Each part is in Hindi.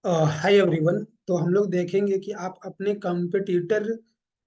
Hi everyone. तो हम लोग देखेंगे कि आप अपने कंपटीटर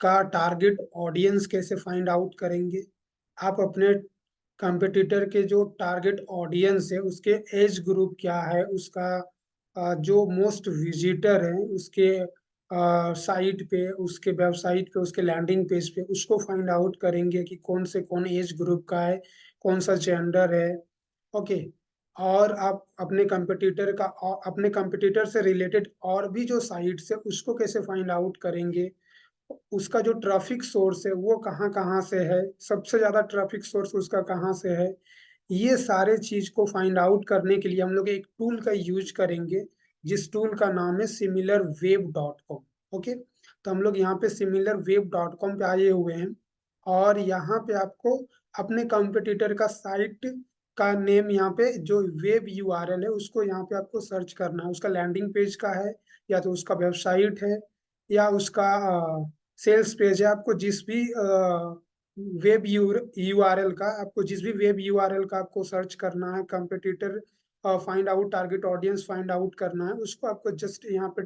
का टारगेट ऑडियंस कैसे फाइंड आउट करेंगे। आप अपने कंपटीटर के जो टारगेट ऑडियंस है उसके एज ग्रुप क्या है, उसका जो मोस्ट विजिटर है उसके साइट पे, उसके वेबसाइट पे, उसके लैंडिंग पेज पे, उसको फाइंड आउट करेंगे कि कौन से कौन एज ग्रुप का है, कौन सा जेंडर है। ओके। और आप अपने कंपटीटर से रिलेटेड और भी जो साइट्स है उसको कैसे फाइंड आउट करेंगे। उसका जो ट्रैफिक सोर्स है वो कहाँ कहाँ से है, सबसे ज्यादा ट्रैफिक सोर्स उसका कहाँ से है। ये सारे चीज को फाइंड आउट करने के लिए हम लोग एक टूल का यूज करेंगे, जिस टूल का नाम है SimilarWeb.com। ओके। तो हम लोग यहाँ पे SimilarWeb.com पे आए हुए हैं, और यहाँ पे आपको अपने कंपटीटर का साइट का नेम, यहाँ पे जो वेब यूआरएल है उसको यहाँ पे आपको सर्च करना है। उसका लैंडिंग पेज का है, या तो उसका वेबसाइट है, या उसका सेल्स पेज है। आपको जिस भी वेब यूआरएल का आपको जिस भी वेब यूआरएल का आपको सर्च करना है, competitor find out, target audience find out करना है, उसको आपको जस्ट यहाँ पे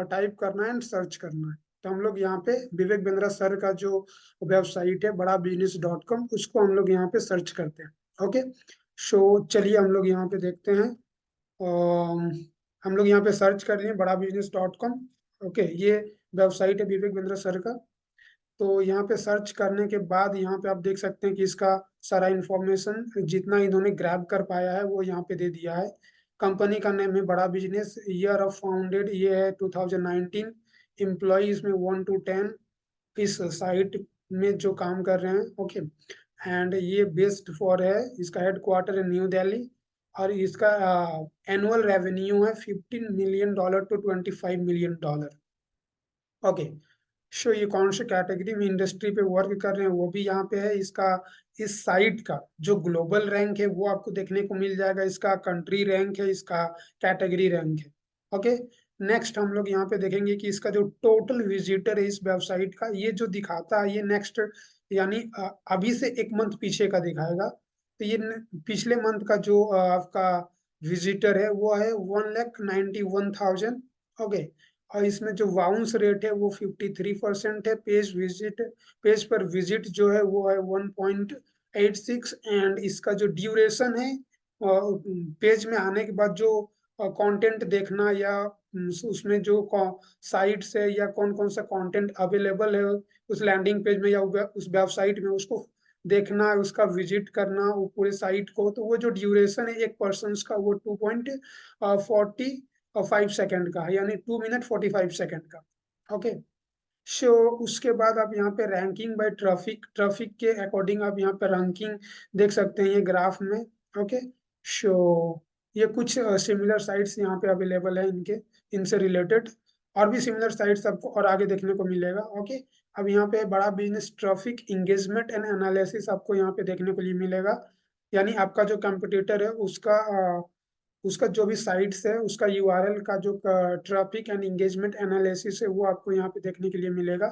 टाइप करना है एंड सर्च करना है। तो हम लोग यहाँ पे विवेक बिंद्रा सर का जो वेबसाइट है badabusiness.com, उसको हम लोग यहाँ पे सर्च करते हैं। ओके। सो चलिए हम लोग यहाँ पे देखते हैं। हम लोग यहाँ पे सर्च कर लिए badabusiness.com। ओके, ये वेबसाइट है विवेक बिंद्रा सर का। तो यहाँ पे सर्च करने के बाद यहाँ पे आप देख सकते हैं कि इसका सारा इंफॉर्मेशन जितना इन्होंने ग्रैब कर पाया है वो यहाँ पे दे दिया है। कंपनी का नेम है बड़ा बिजनेस, ईयर ऑफ फाउंडेड ये है 2019, एम्प्लॉय इसमें 1 to 10 इस साइट में जो काम कर रहे हैं। ओके। एंड ये बेस्ड फॉर है, इसका हेडक्वार्टर है न्यू दिल्ली, और इसका एनुअल रेवेन्यू है $15 million to $25 million। Okay. So ये कौन से कैटेगरी में इंडस्ट्री पे वर्क कर रहे हैं वो भी यहाँ पे है। इसका इस साइट का जो ग्लोबल रैंक है वो आपको देखने को मिल जाएगा, इसका कंट्री रैंक है, इसका कैटेगरी रैंक है। ओके। नेक्स्ट हम लोग यहाँ पे देखेंगे कि इसका जो टोटल विजिटर है इस वेबसाइट का, ये जो दिखाता है ये नेक्स्ट, यानी अभी से 1 मंथ पीछे का दिखाएगा। तो ये पिछले मंथ का जो आपका विजिटर है वो है 1,91,000। ओके। और इसमें जो बाउंस रेट है वो 53% है। पेज पर विजिट जो है वो है 1.86। एंड इसका जो ड्यूरेशन है पेज में आने के बाद जो कंटेंट देखना, या उसमें जो साइट्स है या कौन कौन सा कंटेंट अवेलेबल है उस लैंडिंग पेज में या उस वेबसाइट में, उसको देखना है, उसका विजिट करना वो पूरे साइट को। तो वो जो ड्यूरेशन है एक पर्सन का वो 2.45 सेकंड का है, यानी 2 मिनट 45 सेकंड का। ओके। सो उसके बाद आप यहाँ पे रैंकिंग बाय ट्रैफिक ट्रैफिक के अकॉर्डिंग आप यहाँ पे रैंकिंग देख सकते हैं ये ग्राफ में। ओके। सो ये कुछ सिमिलर साइट्स यहाँ पे अवेलेबल है इनके, इनसे रिलेटेड और भी सिमिलर साइट्स आपको और आगे देखने को मिलेगा। ओके। अब यहाँ पे बड़ा business traffic engagement and analysis आपको यहाँ पे देखने को लिए मिलेगा, यानी आपका जो कंपटीटर है उसका जो भी साइट्स है उसका यूआरएल का जो ट्रैफिक एंड इंगेजमेंट एनालिसिस है वो आपको यहाँ पे देखने के लिए मिलेगा।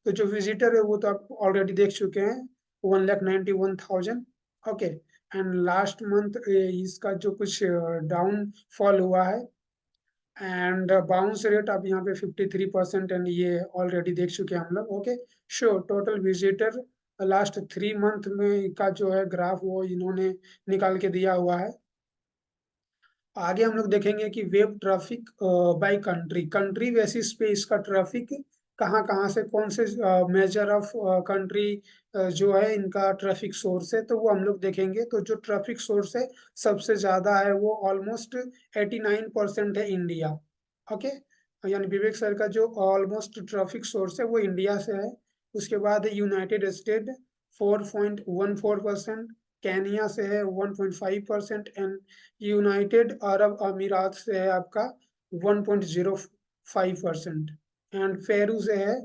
तो जो विजिटर है वो तो आप ऑलरेडी देख चुके हैं, 1,91,000। ओके। एंड लास्ट मंथ इसका जो कुछ डाउन फॉल हुआ है, एंड बाउंस रेट आप यहाँ पे 53%, एंड ये ऑलरेडी देख चुके हैं हम लोग। Okay. Sure total visitor last 3 month में का जो है ग्राफ वो इन्होंने निकाल के दिया हुआ है। आगे हम लोग देखेंगे कि web traffic by country, country basis पे इसका ट्रैफिक कहाँ कहाँ से, कौन से मेजर ऑफ कंट्री जो है इनका ट्रैफिक सोर्स है, तो वो हम लोग देखेंगे। तो जो ट्रैफिक सोर्स है सबसे ज्यादा है वो ऑलमोस्ट 89% है इंडिया। ओके। यानी विवेक सर का जो ऑलमोस्ट ट्रैफिक सोर्स है वो इंडिया से है। उसके बाद है यूनाइटेड स्टेट 4.14%, केनिया से है 1.5%, एंड यूनाइटेड अरब अमीरात से है आपका 1.05%, एंड फेरू से है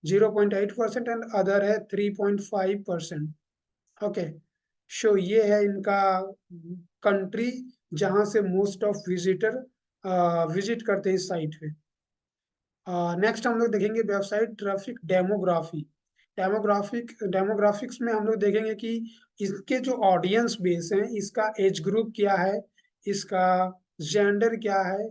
0.8%, एंड अदर है 3.5%। ओके। सो ये है इनका कंट्री जहां से मोस्ट ऑफ विजिटर विजिट करते हैं इस साइट पे। नेक्स्ट हम लोग देखेंगे वेबसाइट ट्रैफिक डेमोग्राफी। डेमोग्राफिक्स में हम लोग देखेंगे कि इसके जो ऑडियंस बेस हैं, इसका एज ग्रुप क्या है, इसका जेंडर क्या है,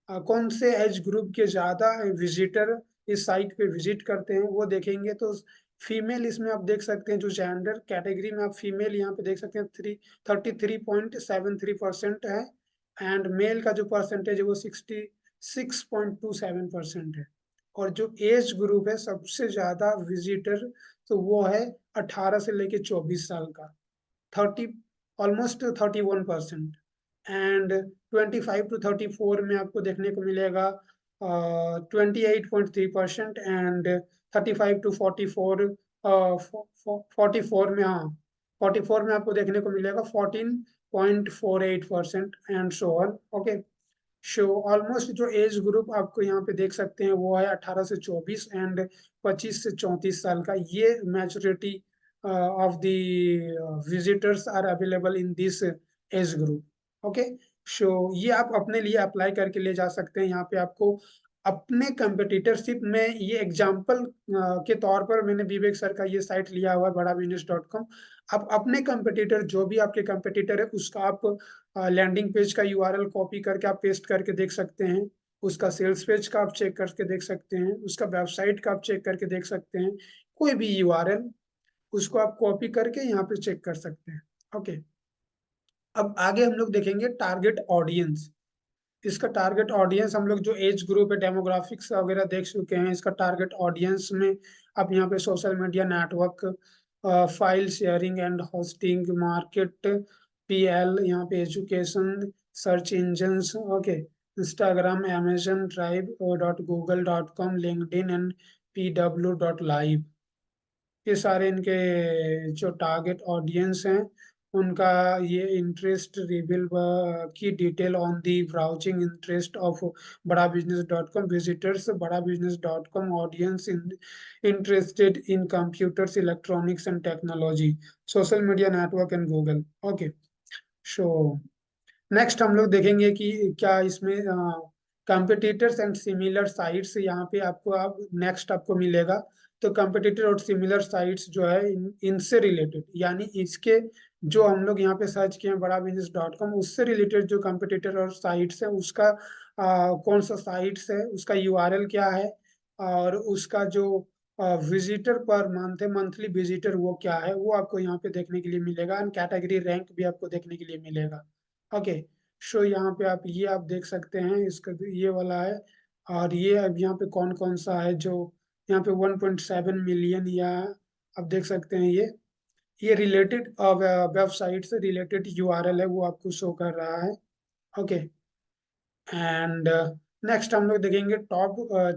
कौन से एज ग्रुप के ज्यादा विजिटर इस साइट पे विजिट करते हैं वो देखेंगे। तो फीमेल इसमें आप देख सकते हैं, जो जेंडर कैटेगरी में आप फीमेल यहाँ पे देख सकते हैं 33.73% है, एंड मेल का जो परसेंटेज है वो 66.27% है। और जो एज ग्रुप है सबसे ज्यादा विजिटर, तो वो है 18 से लेके 24 साल का, 30 ऑलमोस्ट 31%। एंड 25 to 34 में आपको देखने को मिलेगा 28.3%। एंड 35 to 44 44 में, हाँ 44 में आपको देखने को मिलेगा 14.48%, and so on. Okay, show almost जो एज ग्रुप आपको यहाँ पे देख सकते हैं वो है 18 से 24 एंड 25 से 34 साल का। ये maturity of the visitors are available in this age group. Okay, so ये आप अपने लिए अप्लाई करके ले जा सकते हैं। यहाँ पे आपको अपने कंपटीटरशिप में, ये एग्जाम्पल के तौर पर मैंने विवेक सर का ये साइट लिया हुआ है badabusiness.com। आप अपने कंपटीटर, जो भी आपके कंपटीटर है उसका आप लैंडिंग पेज का यूआरएल कॉपी करके आप पेस्ट करके देख सकते हैं, उसका सेल्स पेज का आप चेक करके देख सकते हैं, उसका वेबसाइट का आप चेक करके देख सकते हैं, कोई भी यूआरएल उसको आप कॉपी करके यहाँ पे चेक कर सकते हैं। ओके, अब आगे हम लोग देखेंगे टारगेट ऑडियंस। इसका टारगेट ऑडियंस हम लोग जो एज ग्रुप है, डेमोग्राफिक्स वगैरह देख चुके हैं। इसका टारगेट ऑडियंस में आप यहाँ पे social media network, file sharing and hosting, market, PL, यहाँ पे education, search engines, okay, Instagram, Amazon, drive.google.com, LinkedIn and pw.live। ये सारे इनके जो टारगेट ऑडियंस हैं उनका ये इंटरेस्ट रिवील की detail on the browsing interest of बड़ा बिजनेस डॉट कॉम विजिटर्स, बड़ा business dot com audience interested in computers, electronics and technology, social media network and Google. Okay, so next हम लोग देखेंगे कि क्या इसमें कंपिटिटर्स एंड सिमिलर साइट्स, यहाँ पे आपको आप नेक्स्ट आपको मिलेगा। तो कंपिटिटर और सिमिलर साइट्स जो है इनसे रिलेटेड, यानी इसके जो हम लोग यहाँ पे सर्च किए हैं बड़ा बिजनेस डॉट कॉम, उससे रिलेटेड जो कंपिटिटर और साइट्स है उसका कौन सा साइट्स है, उसका यूआरएल क्या है, और उसका जो विजिटर पर मंथ है, मंथली विजिटर वो क्या है, वो आपको यहाँ पे देखने के लिए मिलेगा। एंड कैटेगरी रैंक भी आपको देखने के लिए मिलेगा। ओके, सो यहाँ पे आप देख सकते हैं, इसका ये वाला है। और ये अब यहाँ पे कौन कौन सा है जो यहाँ पे 1.7 मिलियन, या आप देख सकते हैं ये रिलेटेड वेबसाइट से रिलेटेड यूआरएल है, वो आपको शो कर रहा है। ओके, एंड नेक्स्ट हम लोग देखेंगे टॉप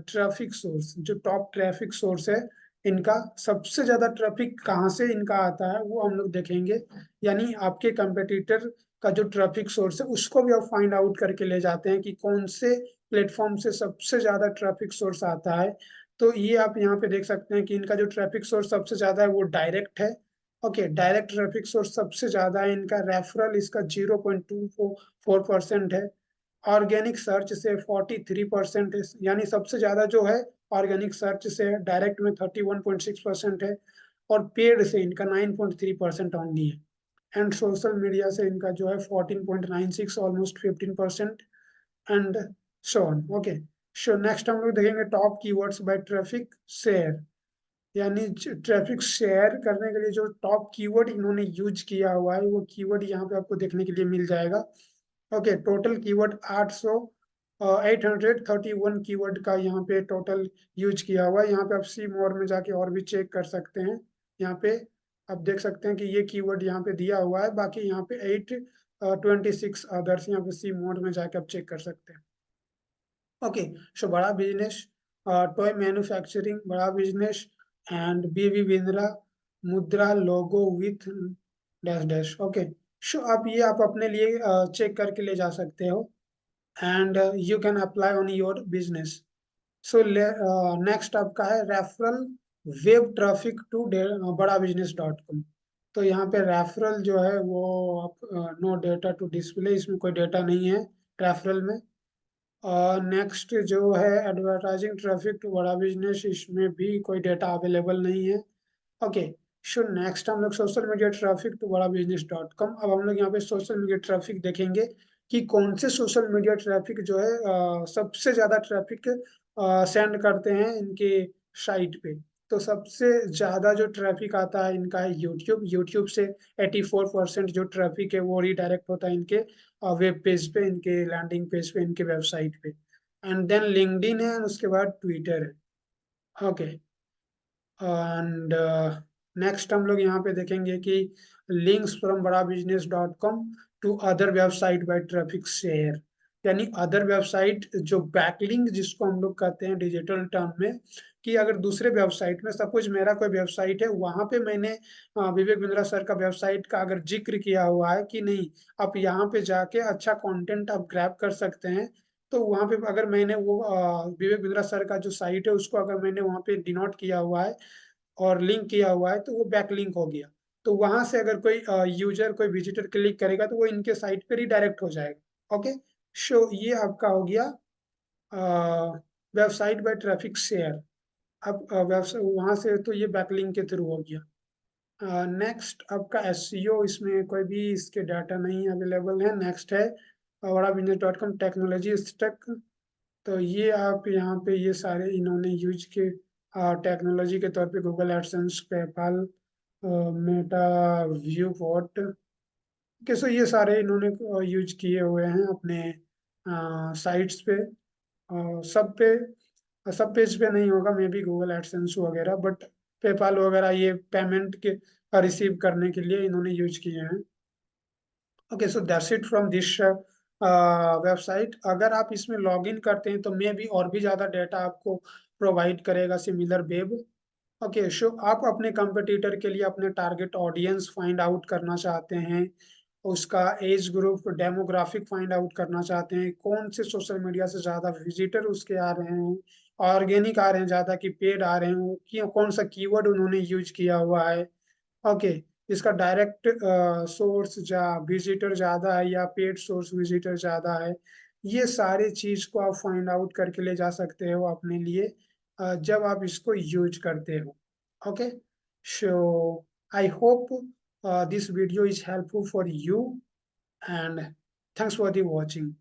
ट्रैफिक सोर्स। जो टॉप ट्रैफिक सोर्स है इनका, सबसे ज्यादा ट्रैफिक कहाँ से इनका आता है वो हम लोग देखेंगे। यानी आपके कंपेटिटर का जो ट्रैफिक सोर्स है उसको भी आप फाइंड आउट करके ले जाते हैं कि कौन से प्लेटफॉर्म से सबसे ज्यादा ट्रैफिक सोर्स आता है। तो ये आप यहाँ पे देख सकते हैं कि इनका जो ट्रैफिक सोर्स सबसे ज्यादा है वो डायरेक्ट है। ओके, डायरेक्ट ट्रैफिक सोर्स सबसे ज्यादा है इनका। रेफरल इसका 0.24% है। ऑर्गेनिक सर्च से 43%, यानी सबसे ज्यादा जो है ऑर्गेनिक सर्च से, डायरेक्ट में 31.6% है, और पेड से इनका 9.3% ओनली है। एंड सोशल मीडिया से इनका जो है 14.96, almost 15%, and so on. Okay, so next हम लोग देखेंगे top keywords by traffic share. यानी ट्रैफिक शेयर करने के लिए जो टॉप कीवर्ड इन्होंने यूज किया हुआ है वो कीवर्ड यहाँ पे आपको देखने के लिए मिल जाएगा। ओके, टोटल कीवर्ड 831 कीवर्ड का यहाँ पे टोटल यूज किया हुआ है। यहाँ पे आप सी मोर में जाके और भी चेक कर सकते हैं। यहाँ पे आप देख सकते हैं कि ये कीवर्ड यहाँ पे दिया हुआ है, बाकी यहाँ पे 826 अदर्स, यहाँ पे सी मोड में जाके आप चेक कर सकते हैं। ओके, सो बड़ा बिजनेस, टॉय मैन्युफैक्चरिंग, बड़ा बिजनेस, एंड बीवी बिंद्रा, मुद्रा लोगो विथ डैश डैश। ओके, सो आप अपने लिए चेक करके ले जा सकते हो, and you can apply on your business. So next आपका है रेफरल वेब ट्रैफिक टू बड़ा बिजनेस डॉट कॉम। तो यहाँ पे रेफरल जो है वो आप नो डेटा टू डिस्प्ले, इसमें कोई डेटा नहीं है रेफरल में। और नेक्स्ट जो है एडवर्टाइजिंग ट्रैफिक टू बड़ा बिजनेस, इसमें भी कोई डेटा अवेलेबल नहीं है। ओके, सो नेक्स्ट हम लोग सोशल मीडिया ट्रैफिक टू बड़ा बिजनेस डॉट कॉम। अब हम लोग यहाँ पे सोशल मीडिया ट्रैफिक देखेंगे कि कौन से सोशल मीडिया ट्रैफिक जो है सबसे ज्यादा ट्रैफिक सेंड करते हैं इनके साइट पे। तो सबसे ज्यादा जो ट्रैफिक आता है इनका है यूट्यूब। यूट्यूब से 84% जो ट्रैफिक है वो रिडायरेक्ट होता है इनके वेब पेज पे, इनके लैंडिंग पेज पे, इनके वेबसाइट पे। एंड देन लिंक्डइन है, उसके बाद ट्विटर है। ओके, एंड नेक्स्ट हम लोग यहाँ पे देखेंगे कि links from Bada business dot com to other website by traffic share. यानी अदर वेबसाइट जो बैकलिंक जिसको हम लोग कहते हैं डिजिटल टर्म में, कि अगर दूसरे वेबसाइट में सपोज मेरा कोई वेबसाइट है, वहां पे मैंने विवेक बिंद्रा सर का वेबसाइट का अगर जिक्र किया हुआ है कि नहीं आप यहाँ पे जाके अच्छा कंटेंट आप ग्रैब कर सकते हैं, तो वहां पे अगर मैंने वो विवेक बिंद्रा सर का जो साइट है उसको अगर मैंने वहां पे डिनोट किया हुआ है और लिंक किया हुआ है, तो वो बैक लिंक हो गया। तो वहां से अगर कोई यूजर, कोई विजिटर क्लिक करेगा तो वो इनके साइट पे रिडायरेक्ट हो जाएगा। ओके, सो ये आपका हो गया वेबसाइट बाय ट्रैफिक शेयर। अब वेबसाइट वहां से तो ये बैकलिंक के थ्रू हो गया। नेक्स्ट आपका एसईओ, इसमें कोई भी इसके डाटा नहीं अवेलेबल है। नेक्स्ट है बड़ा business dot com technology stack. तो ये आप यहाँ पे ये सारे इन्होंने यूज के टेक्नोलॉजी के तौर पे Google AdSense, PayPal, Meta, view bot, कैसे ये सारे इन्होंने यूज किए हुए हैं अपने साइट्स पे। सब पेज पे नहीं होगा मे बी गूगल एडसेंस वगैरह, बट पेपाल वगैरह ये पेमेंट के रिसीव करने के लिए इन्होंने यूज किए हैं। Okay, so that's it from this website. अगर आप इसमें लॉग इन करते हैं तो मे भी और भी ज़्यादा डेटा आपको प्रोवाइड करेगा सिमिलर वेब। ओके, सो आप अपने कंपटीटर के लिए अपने टारगेट ऑडियंस फाइंड आउट करना चाहते हैं, उसका age group demographic find out करना चाहते हैं, कौन से सोशल मीडिया से ज़्यादा विजिटर उसके आ रहे हैं, ऑर्गेनिक आ रहे हैं ज़्यादा कि पेड आ रहे हैं, कि कौन सा कीवर्ड उन्होंने यूज किया हुआ है। ओके, इसका डायरेक्ट सोर्स जा विजिटर ज्यादा है या पेड सोर्स विजिटर ज्यादा है, ये सारे चीज को आप फाइंड आउट करके ले जा सकते हो अपने लिए जब आप इसको यूज करते हो। Okay, so I hope this video is helpful for you and thanks for the watching.